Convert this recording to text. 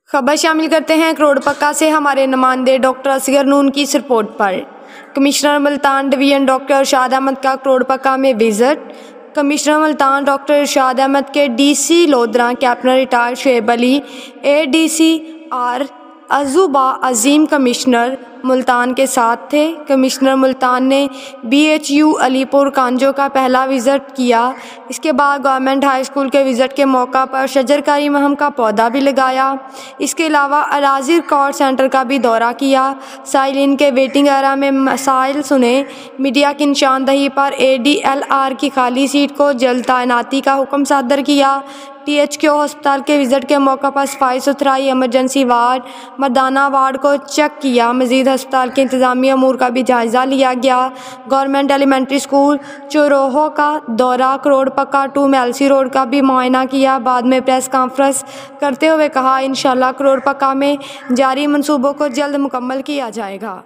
खबर शामिल करते हैं करोड़ पक्का से हमारे नुमाइंदे डॉक्टर असगर नून की इस रिपोर्ट पर। Commissioner Multan division doctor Irshad Ahmad का करोड़ पक्का में visit. Commissioner Multan doctor Irshad Ahmad के DC Lodhran captain retired Shoaib Ali, ADC आर अजूबा अजीम कमिश्नर मुल्तान के साथ थे। कमिश्नर मुल्तान ने BHU अलीपुर कांजो का पहला विज़िट किया। इसके बाद गवर्नमेंट हाई स्कूल के विज़िट के मौका पर शजरकारी महम का पौधा भी लगाया। इसके अलावा अराजी रिकॉर्ड सेंटर का भी दौरा किया। साइलिन के वेटिंग एरिया में मसाइल सुने। मीडिया की निशानदही पर ADLR की खाली सीट को जल्द तैनाती का हुक्म सादर किया। THQ अस्पताल के विज़िट के मौका पर सफाई सुथराई, इमरजेंसी वार्ड, मर्दाना वार्ड को चेक किया। मजीद अस्पताल के इंतजामी अमूर का भी जायज़ा लिया गया। गवर्नमेंट एलिमेंट्री स्कूल चौरोहो का दौरा, करोड़ पक्का 2 मेलसी रोड का भी मुआयना किया। बाद में प्रेस कॉन्फ्रेंस करते हुए कहा, इंशाअल्लाह करोड़ पक्का में जारी मंसूबों को जल्द मुकम्मल किया जाएगा।